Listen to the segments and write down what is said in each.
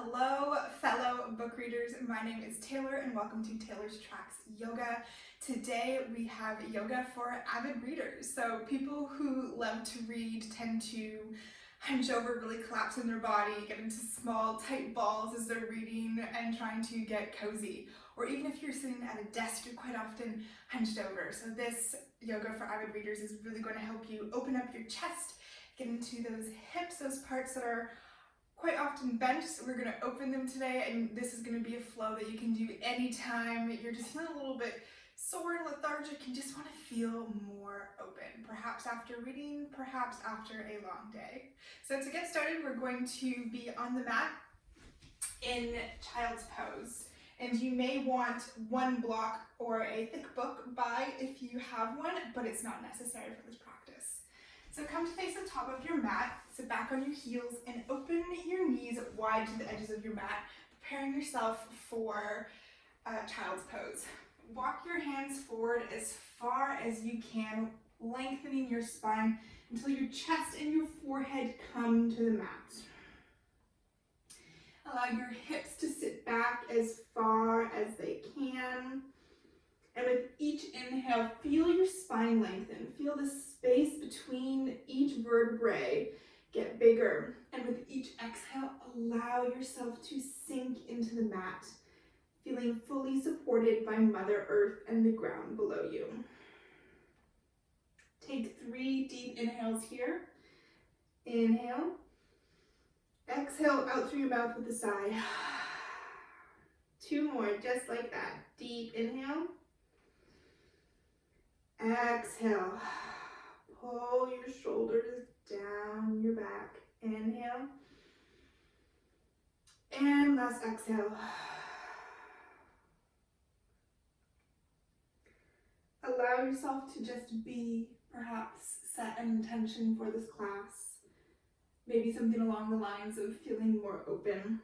Hello, fellow book readers. My name is Taylor and welcome to Taylor's Tracks Yoga. Today we have yoga for avid readers. So people who love to read tend to hunch over, really collapse in their body, get into small, tight balls as they're reading and trying to get cozy. Or even if you're sitting at a desk, you're quite often hunched over. So this yoga for avid readers is really going to help you open up your chest, get into those hips, those parts that are quite often bent. So we're going to open them today, and this is going to be a flow that you can do anytime you're just feeling a little bit sore and lethargic and just want to feel more open, perhaps after reading, perhaps after a long day. So to get started, we're going to be on the mat in child's pose, and you may want one block or a thick book by if you have one, but it's not necessary for this practice. So come to face the top of your mat, sit back on your heels, and open your knees wide to the edges of your mat, preparing yourself for child's pose. Walk your hands forward as far as you can, lengthening your spine until your chest and your forehead come to the mat. Allow your hips to sit back as far as they can. And with each inhale, feel your spine lengthen. Feel the space between each vertebrae get bigger. And with each exhale, allow yourself to sink into the mat, feeling fully supported by Mother Earth and the ground below you. Take 3 deep inhales here. Inhale. Exhale out through your mouth with a sigh. 2 more, just like that. Deep inhale. Exhale. Pull your shoulders down your back. Inhale. And last exhale. Allow yourself to just be, perhaps set an intention for this class. Maybe something along the lines of feeling more open.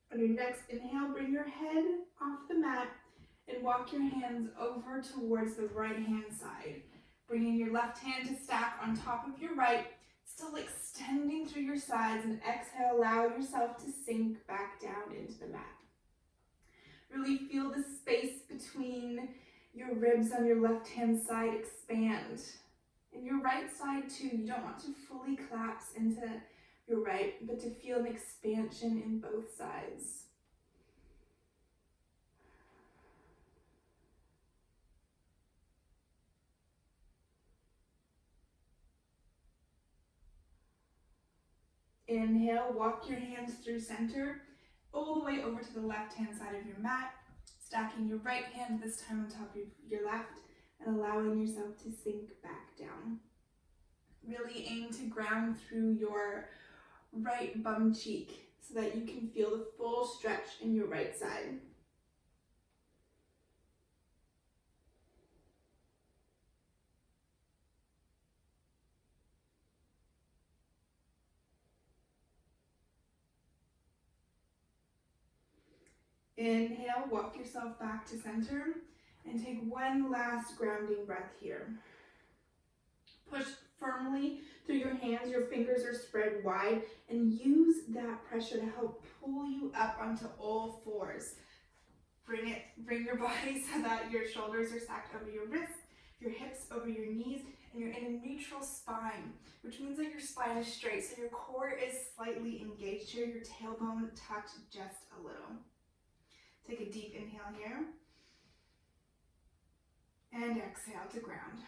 On your next inhale, bring your head off the mat and walk your hands over towards the right hand side, bringing your left hand to stack on top of your right, still extending through your sides, and exhale, allow yourself to sink back down into the mat. Really feel the space between your ribs on your left hand side expand. And your right side too, you don't want to fully collapse into your right, but to feel an expansion in both sides. Inhale, walk your hands through center, all the way over to the left-hand side of your mat, stacking your right hand this time on top of your left, and allowing yourself to sink back down. Really aim to ground through your right bum cheek so that you can feel the full stretch in your right side. Inhale, walk yourself back to center and take one last grounding breath here. Push firmly through your hands, your fingers are spread wide, and use that pressure to help pull you up onto all fours. Bring your body so that your shoulders are stacked over your wrists, your hips over your knees, and you're in a neutral spine, which means that your spine is straight, so your core is slightly engaged here, your tailbone tucked just a little. Take a deep inhale here, and exhale to ground.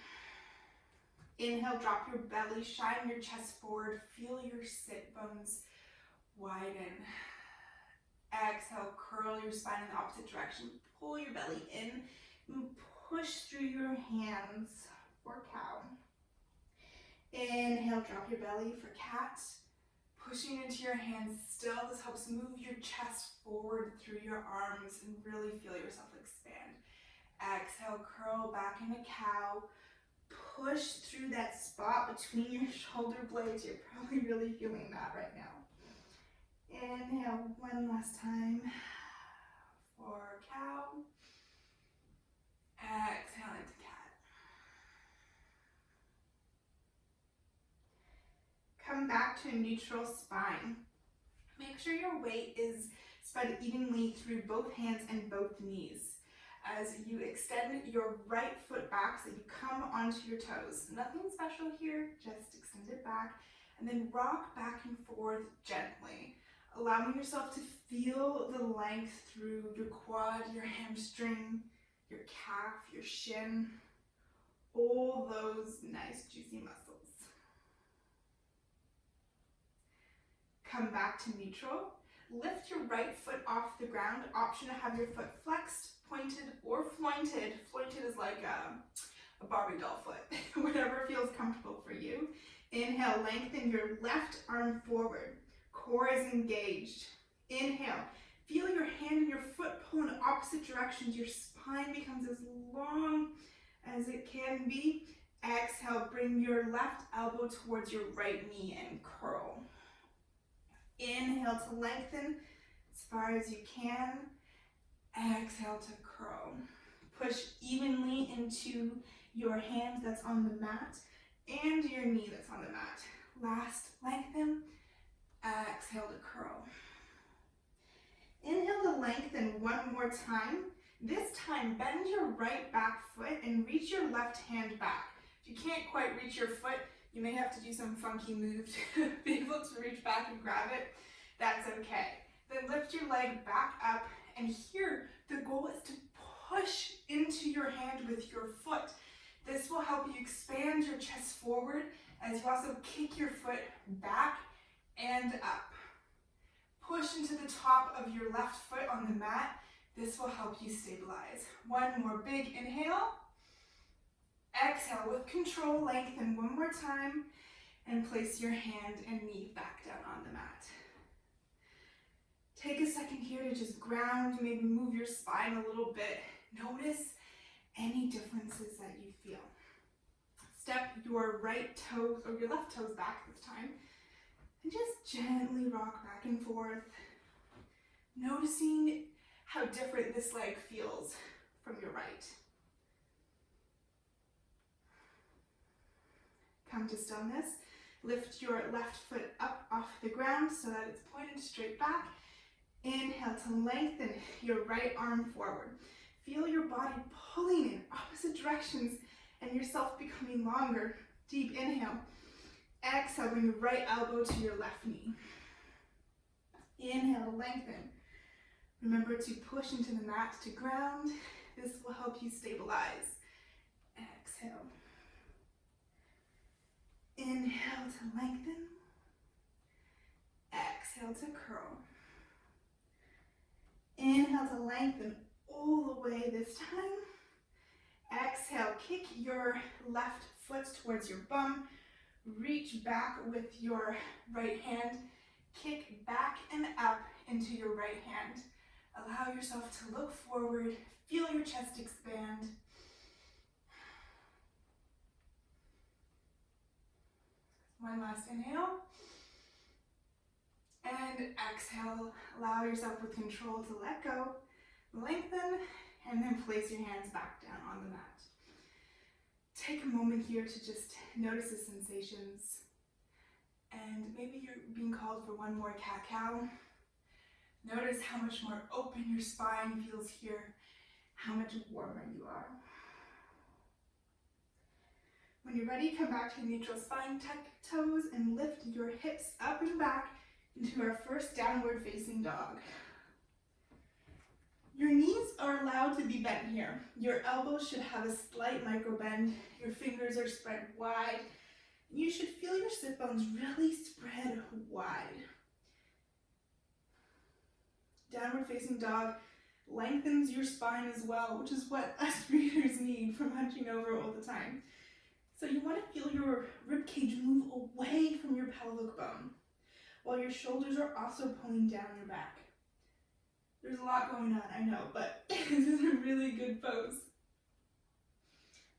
Inhale, drop your belly, shine your chest forward, feel your sit bones widen. Exhale, curl your spine in the opposite direction, pull your belly in, and push through your hands for cow. Inhale, drop your belly for cat. Pushing into your hands still, this helps move your chest forward through your arms and really feel yourself expand. Exhale, curl back into cow. Push through that spot between your shoulder blades. You're probably really feeling that right now. Inhale one last time for cow. Exhale into cat. Come back to a neutral spine. Make sure your weight is spread evenly through both hands and both knees. As you extend your right foot back so you come onto your toes. Nothing special here, just extend it back. And then rock back and forth gently, allowing yourself to feel the length through your quad, your hamstring, your calf, your shin, all those nice juicy muscles. Come back to neutral. Lift your right foot off the ground. Option to have your foot flexed, pointed, or flointed. Flointed is like a Barbie doll foot, whatever feels comfortable for you. Inhale, lengthen your left arm forward. Core is engaged. Inhale, feel your hand and your foot pull in opposite directions. Your spine becomes as long as it can be. Exhale, bring your left elbow towards your right knee and curl. Inhale to lengthen as far as you can. Exhale to curl. Push evenly into your hand that's on the mat and your knee that's on the mat. Last, lengthen. Exhale to curl. Inhale to lengthen one more time. This time, bend your right back foot and reach your left hand back. If you can't quite reach your foot, you may have to do some funky moves to be able to reach back and grab it. That's okay. Then lift your leg back up, and here the goal is to push into your hand with your foot. This will help you expand your chest forward as you also kick your foot back and up. Push into the top of your left foot on the mat. This will help you stabilize. One more big inhale. Exhale with control, lengthen one more time, and place your hand and knee back down on the mat. Take a second here to just ground, maybe move your spine a little bit. Notice any differences that you feel. Step your right toes, or your left toes back this time, and just gently rock back and forth, noticing how different this leg feels from your right. Come to stillness. Lift your left foot up off the ground so that it's pointed straight back. Inhale to lengthen your right arm forward. Feel your body pulling in opposite directions and yourself becoming longer. Deep inhale. Exhale, bring your right elbow to your left knee. Inhale to lengthen. Remember to push into the mat to ground. This will help you stabilize. Exhale. Inhale to lengthen. Exhale to curl. Inhale to lengthen all the way this time. Exhale, kick your left foot towards your bum. Reach back with your right hand. Kick back and up into your right hand. Allow yourself to look forward. Feel your chest expand. One last inhale. And exhale, allow yourself with control to let go, lengthen, and then place your hands back down on the mat. Take a moment here to just notice the sensations, and maybe you're being called for one more cat-cow. Notice how much more open your spine feels here, how much warmer you are. When you're ready, come back to neutral spine, tuck toes, and lift your hips up and back into our first downward facing dog. Your knees are allowed to be bent here. Your elbows should have a slight micro bend. Your fingers are spread wide. You should feel your sit bones really spread wide. Downward facing dog lengthens your spine as well, which is what us readers need from hunching over all the time. So you want to feel your rib cage move away from your pelvic bone, while your shoulders are also pulling down your back. There's a lot going on, I know, but this is a really good pose.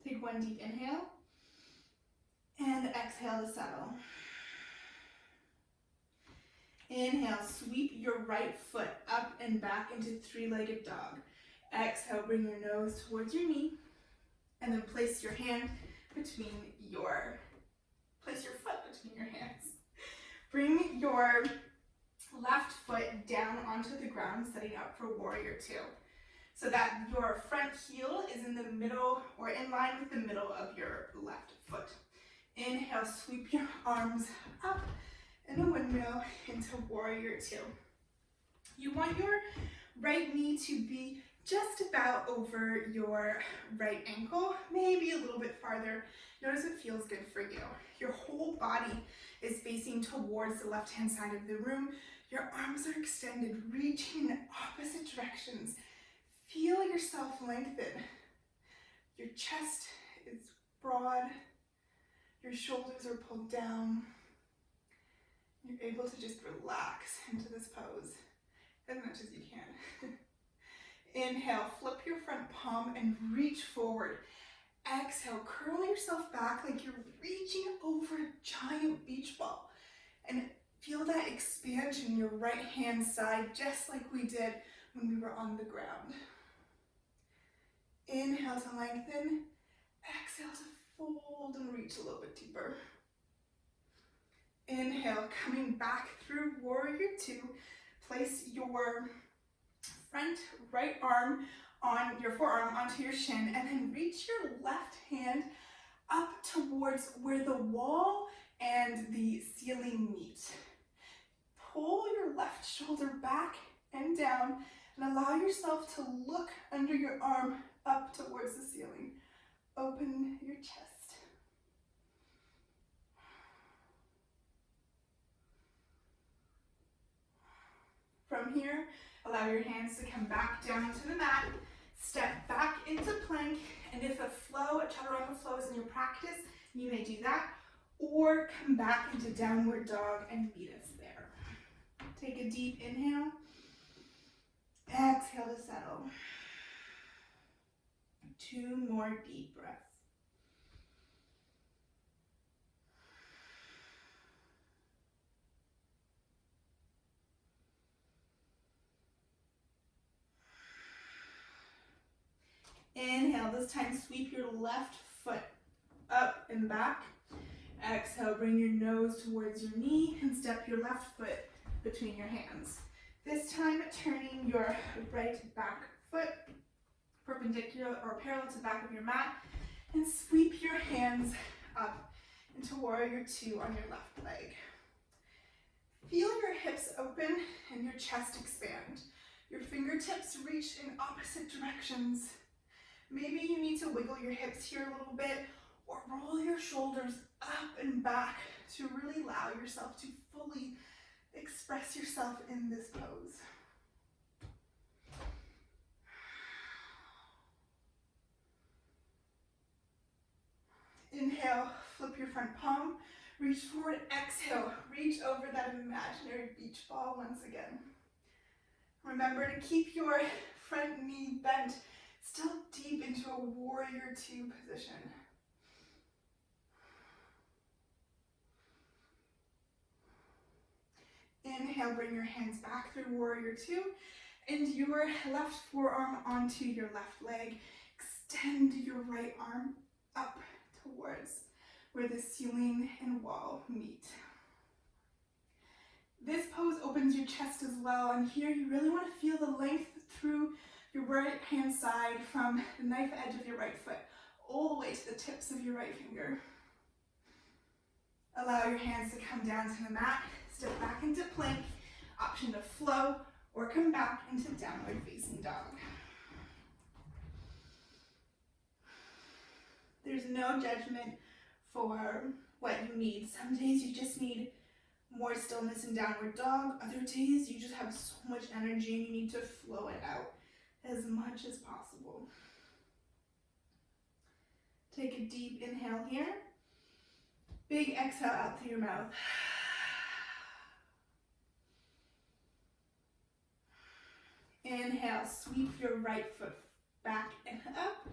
Take one deep inhale, and exhale to settle. Inhale, sweep your right foot up and back into three-legged dog. Exhale, bring your nose towards your knee, and then place your foot between your hands. Bring your left foot down onto the ground, setting up for warrior two, so that your front heel is in the middle or in line with the middle of your left foot. Inhale, sweep your arms up in a windmill into warrior two. You want your right knee to be just about over your right ankle, maybe a little bit farther. Notice what feels good for you. Your whole body is facing towards the left-hand side of the room. Your arms are extended, reaching in opposite directions. Feel yourself lengthen. Your chest is broad. Your shoulders are pulled down. You're able to just relax into this pose as much as you can. Inhale, flip your front palm and reach forward. Exhale, curl yourself back like you're reaching over a giant beach ball. And feel that expansion in your right hand side, just like we did when we were on the ground. Inhale to lengthen. Exhale to fold and reach a little bit deeper. Inhale, coming back through warrior two. Place your front right arm on your forearm onto your shin, and then reach your left hand up towards where the wall and the ceiling meet. Pull your left shoulder back and down and allow yourself to look under your arm up towards the ceiling. Open your chest. From here, allow your hands to come back down to the mat. Step back into plank, and if a chaturanga flow is in your practice, you may do that, or come back into downward dog and meet us there. Take a deep inhale. Exhale to settle. 2 more deep breaths. Inhale, this time sweep your left foot up and back. Exhale, bring your nose towards your knee and step your left foot between your hands. This time turning your right back foot perpendicular or parallel to the back of your mat, and sweep your hands up into warrior two on your left leg. Feel your hips open and your chest expand. Your fingertips reach in opposite directions. Maybe you need to wiggle your hips here a little bit, or roll your shoulders up and back to really allow yourself to fully express yourself in this pose. Inhale, flip your front palm, reach forward. Exhale, reach over that imaginary beach ball once again. Remember to keep your front knee bent, still deep into a warrior two position. Inhale, bring your hands back through warrior two, and your left forearm onto your left leg. Extend your right arm up towards where the ceiling and wall meet. This pose opens your chest as well, and here you really want to feel the length through your right hand side from the knife edge of your right foot all the way to the tips of your right finger. Allow your hands to come down to the mat. Step back into plank, option to flow, or come back into downward facing dog. There's no judgment for what you need. Some days you just need more stillness in downward dog. Other days you just have so much energy and you need to flow it out as much as possible. Take a deep inhale here. Big exhale out through your mouth. Inhale, sweep your right foot back and up.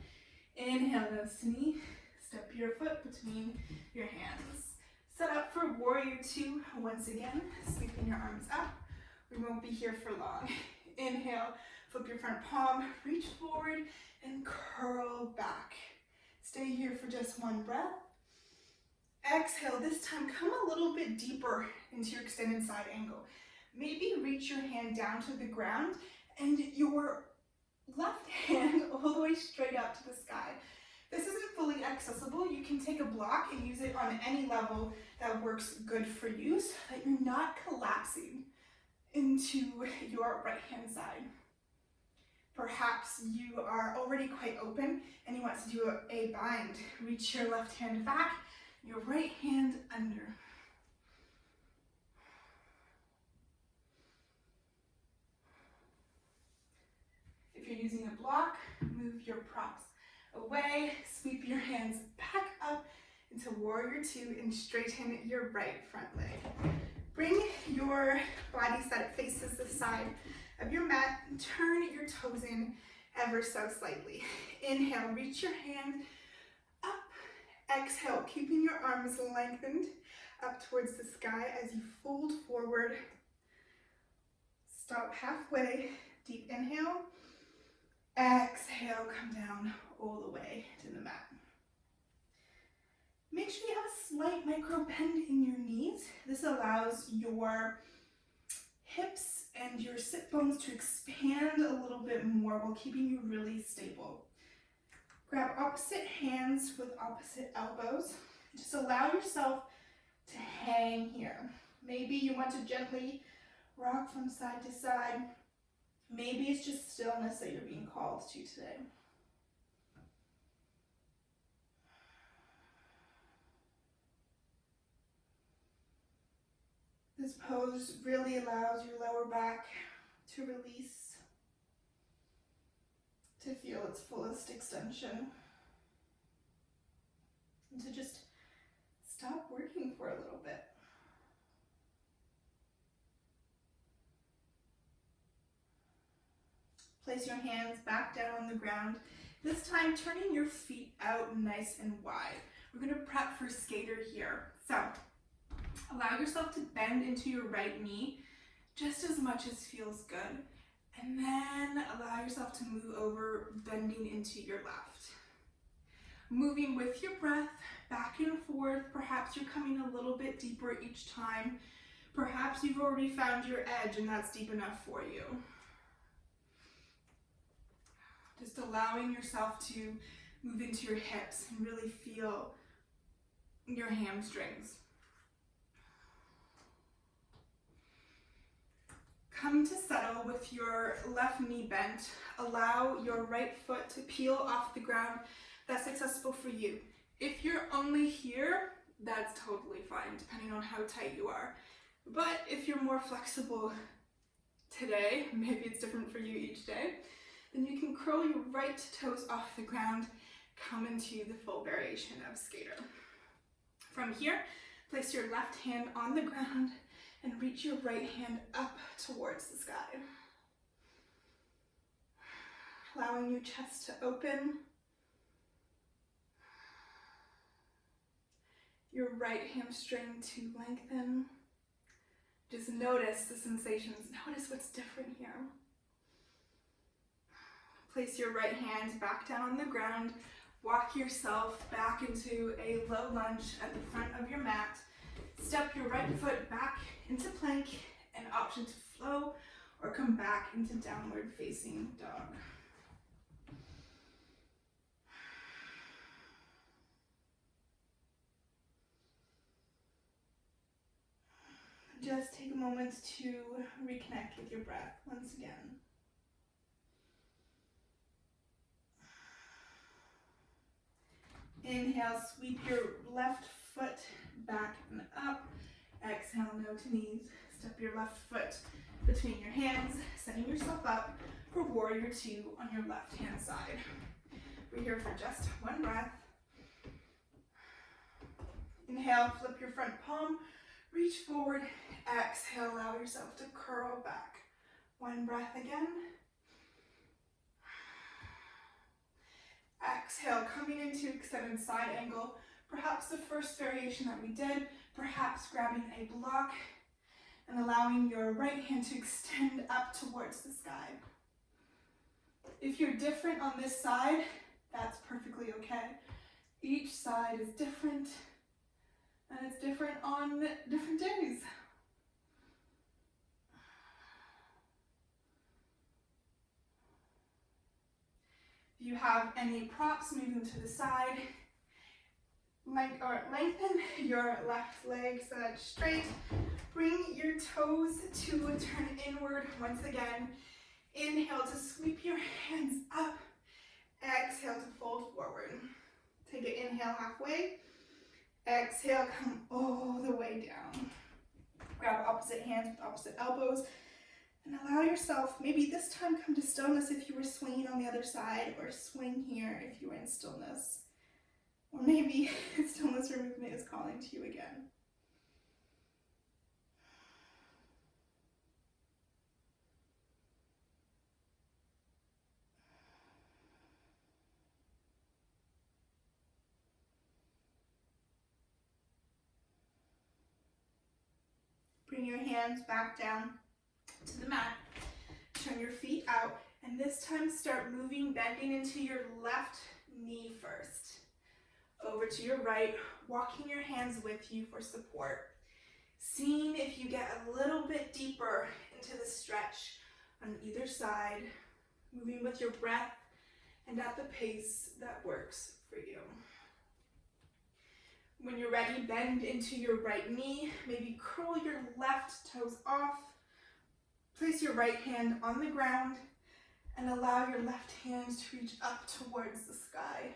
Inhale, nose to knee. Step your foot between your hands. Set up for warrior two. Once again, sweeping your arms up. We won't be here for long. Inhale, flip your front palm, reach forward and curl back. Stay here for just one breath. Exhale, this time come a little bit deeper into your extended side angle. Maybe reach your hand down to the ground and your left hand all the way straight up to the sky. This isn't fully accessible. You can take a block and use it on any level that works good for you so that you're not collapsing into your right hand side. Perhaps you are already quite open and you want to do a bind. Reach your left hand back, your right hand under. If you're using a block, move your props away, sweep your hands back up into warrior two and straighten your right front leg. Bring your body so that it faces the side of your mat and turn your toes in ever so slightly. Inhale, reach your hand up. Exhale, keeping your arms lengthened up towards the sky as you fold forward. Stop halfway, deep inhale. Exhale, come down all the way to the mat. Make sure you have a slight micro bend in your knees. This allows your hips and your sit bones to expand a little bit more while keeping you really stable. Grab opposite hands with opposite elbows. Just allow yourself to hang here. Maybe you want to gently rock from side to side. Maybe it's just stillness that you're being called to today. This pose really allows your lower back to release, to feel its fullest extension, and to just stop working for a little bit. Place your hands back down on the ground. This time, turning your feet out nice and wide. We're going to prep for skater here. So, allow yourself to bend into your right knee just as much as feels good. And then allow yourself to move over, bending into your left. Moving with your breath, back and forth. Perhaps you're coming a little bit deeper each time. Perhaps you've already found your edge and that's deep enough for you. Just allowing yourself to move into your hips and really feel your hamstrings. Come to settle with your left knee bent. Allow your right foot to peel off the ground. That's accessible for you. If you're only here, that's totally fine, depending on how tight you are. But if you're more flexible today, maybe it's different for you each day, then you can curl your right toes off the ground, come into the full variation of skater. From here, place your left hand on the ground and reach your right hand up towards the sky. Allowing your chest to open. Your right hamstring to lengthen. Just notice the sensations. Notice what's different here. Place your right hand back down on the ground. Walk yourself back into a low lunge at the front of your mat. Step your right foot back into plank, an option to flow or come back into downward facing dog. Just take a moment to reconnect with your breath once again. Inhale, sweep your left foot back and up. Exhale, no to knees. Step your left foot between your hands, setting yourself up for warrior two on your left hand side. We're here for just one breath. Inhale, flip your front palm, reach forward. Exhale, allow yourself to curl back. One breath again. Exhale, coming into extended side angle. Perhaps the first variation that we did, perhaps grabbing a block and allowing your right hand to extend up towards the sky. If you're different on this side, that's perfectly okay. Each side is different, and it's different on different days. If you have any props, move them to the side. Lengthen your left leg so that it's straight. Bring your toes to turn inward once again. Inhale to sweep your hands up. Exhale to fold forward. Take an inhale halfway. Exhale, come all the way down. Grab opposite hands with opposite elbows. And allow yourself, maybe this time come to stillness if you were swinging on the other side, or swing here if you were in stillness. Or maybe stillness or movement is calling to you again. Bring your hands back down to the mat. Turn your feet out, and this time start moving, bending into your left knee first. Over to your right, walking your hands with you for support. Seeing if you get a little bit deeper into the stretch on either side, moving with your breath and at the pace that works for you. When you're ready, bend into your right knee, maybe curl your left toes off. Place your right hand on the ground and allow your left hand to reach up towards the sky.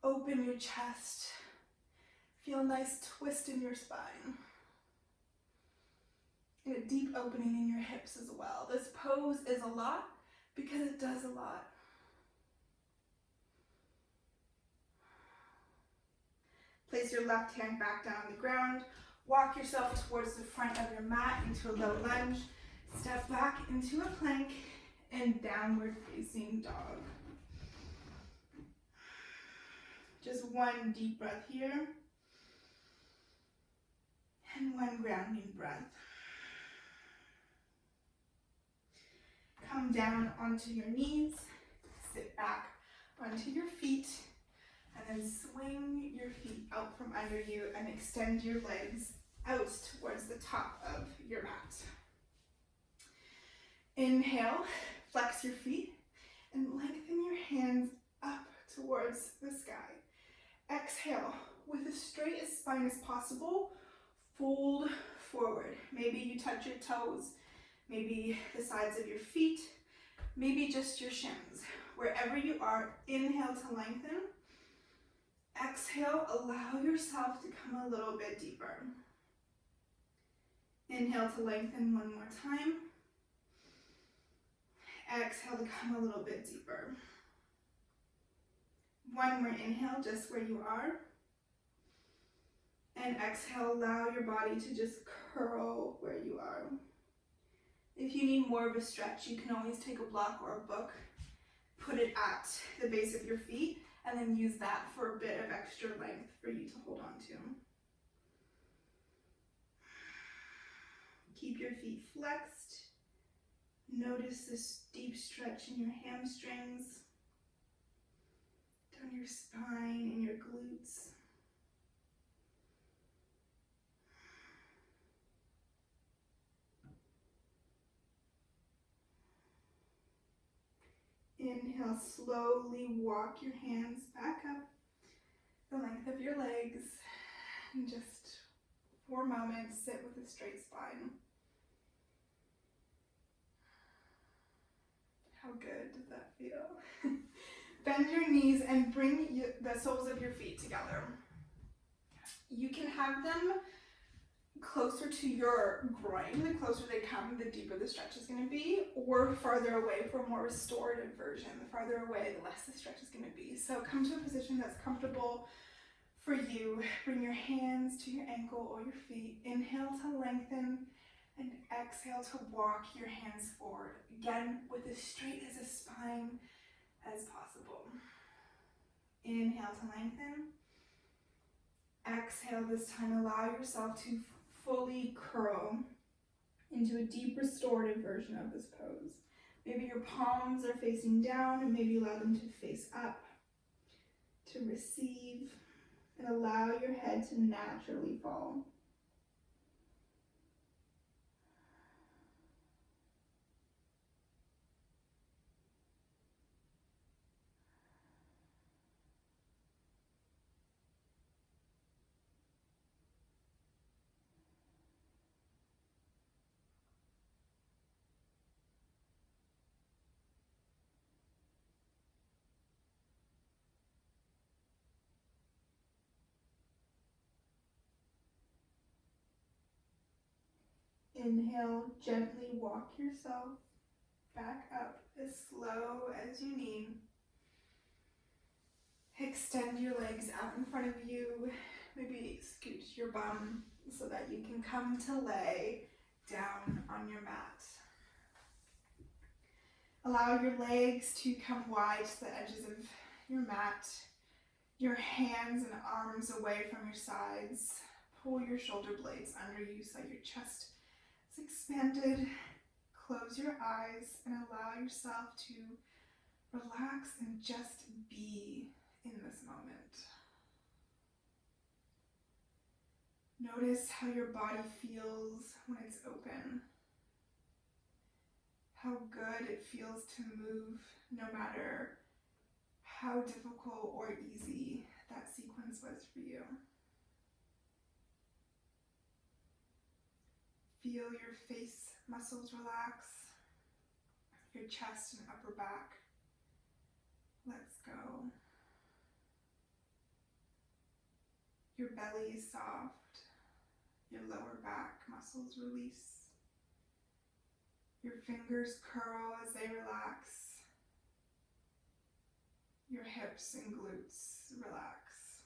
Open your chest. Feel a nice twist in your spine. And a deep opening in your hips as well. This pose is a lot because it does a lot. Place your left hand back down on the ground. Walk yourself towards the front of your mat into a low lunge. Step back into a plank and downward facing dog. Just one deep breath here. And one grounding breath. Come down onto your knees. Sit back onto your feet. And then swing your feet out from under you and extend your legs out towards the top of your mat. Inhale, flex your feet and lengthen your hands up towards the sky. Exhale, with as straight a spine as possible, fold forward. Maybe you touch your toes, maybe the sides of your feet, maybe just your shins. Wherever you are, inhale to lengthen. Exhale, allow yourself to come a little bit deeper. Inhale to lengthen one more time. Exhale to come a little bit deeper. One more inhale, just where you are. And exhale, allow your body to just curl where you are. If you need more of a stretch, you can always take a block or a book, put it at the base of your feet, and then use that for a bit of extra length for you to hold on to. Keep your feet flexed. Notice this deep stretch in your hamstrings, down your spine and your glutes. Inhale, slowly walk your hands back up the length of your legs, and just for a moment sit with a straight spine. How good does that feel? Bend your knees and bring the soles of your feet together. You can have them closer to your groin. The closer they come, the deeper the stretch is going to be, or farther away for a more restorative version. The farther away, the less the stretch is going to be. So come to a position that's comfortable for you. Bring your hands to your ankle or your feet. Inhale to lengthen and exhale to walk your hands forward. Again, with as straight as a spine as possible. Inhale to lengthen. Exhale this time, allow yourself to fully curl into a deep restorative version of this pose. Maybe your palms are facing down and maybe allow them to face up to receive and allow your head to naturally fall. Inhale, gently walk yourself back up as slow as you need. Extend your legs out in front of you. Maybe scoot your bum so that you can come to lay down on your mat. Allow your legs to come wide to the edges of your mat. Your hands and arms away from your sides. Pull your shoulder blades under you so your chest is expanded. Close your eyes and allow yourself to relax and just be in this moment. Notice how your body feels when it's open. How good it feels to move no matter how difficult or easy that sequence was for you. Feel your face muscles relax, your chest and upper back. Let's go. Your belly is soft, your lower back muscles release. Your fingers curl as they relax. Your hips and glutes relax.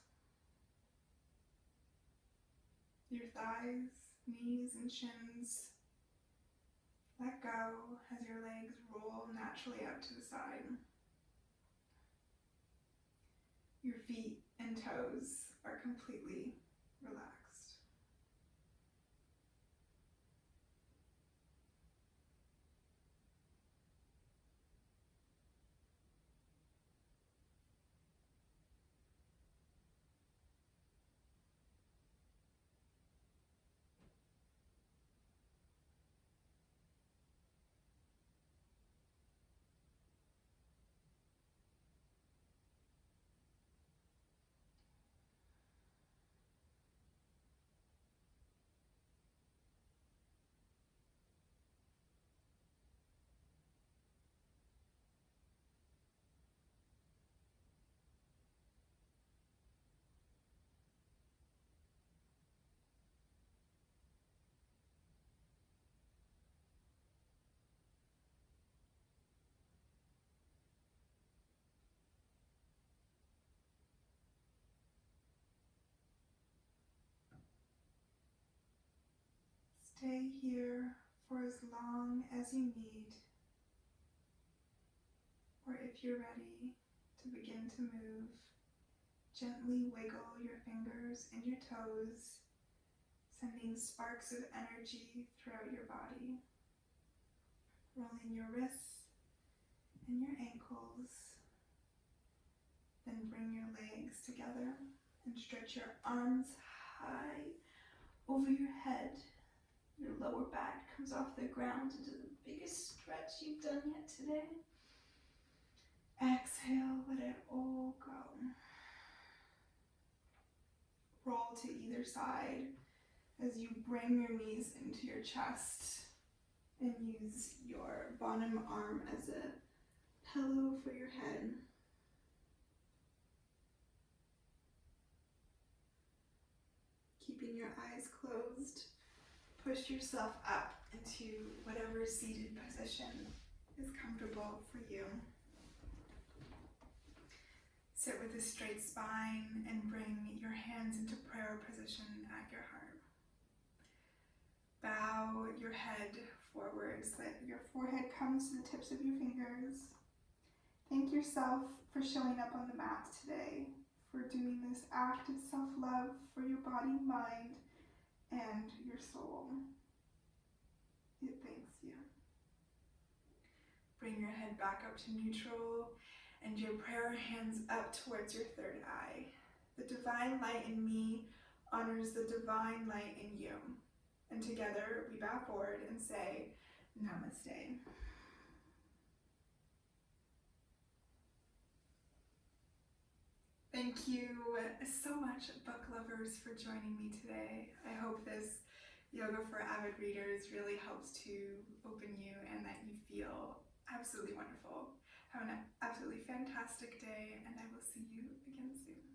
Your thighs, knees, and shins let go as your legs roll naturally out to the side. Your feet and toes are completely relaxed. Stay here for as long as you need, or if you're ready to begin to move, gently wiggle your fingers and your toes, sending sparks of energy throughout your body. Rolling your wrists and your ankles, then bring your legs together and stretch your arms high over your head. Your lower back comes off the ground into the biggest stretch you've done yet today. Exhale, let it all go. Roll to either side as you bring your knees into your chest and use your bottom arm as a pillow for your head. Keeping your eyes closed, push yourself up into whatever seated position is comfortable for you. Sit with a straight spine and bring your hands into prayer position at your heart. Bow your head forward so that your forehead comes to the tips of your fingers. Thank yourself for showing up on the mat today, for doing this act of self-love for your body, mind, and your soul. It thanks you. Bring your head back up to neutral and your prayer hands up towards your third eye. The divine light in me honors the divine light in you. And together we bow forward and say, Namaste. Thank you so much, book lovers, for joining me today. I hope this Yoga for Avid Readers really helps to open you and that you feel absolutely wonderful. Have an absolutely fantastic day, and I will see you again soon.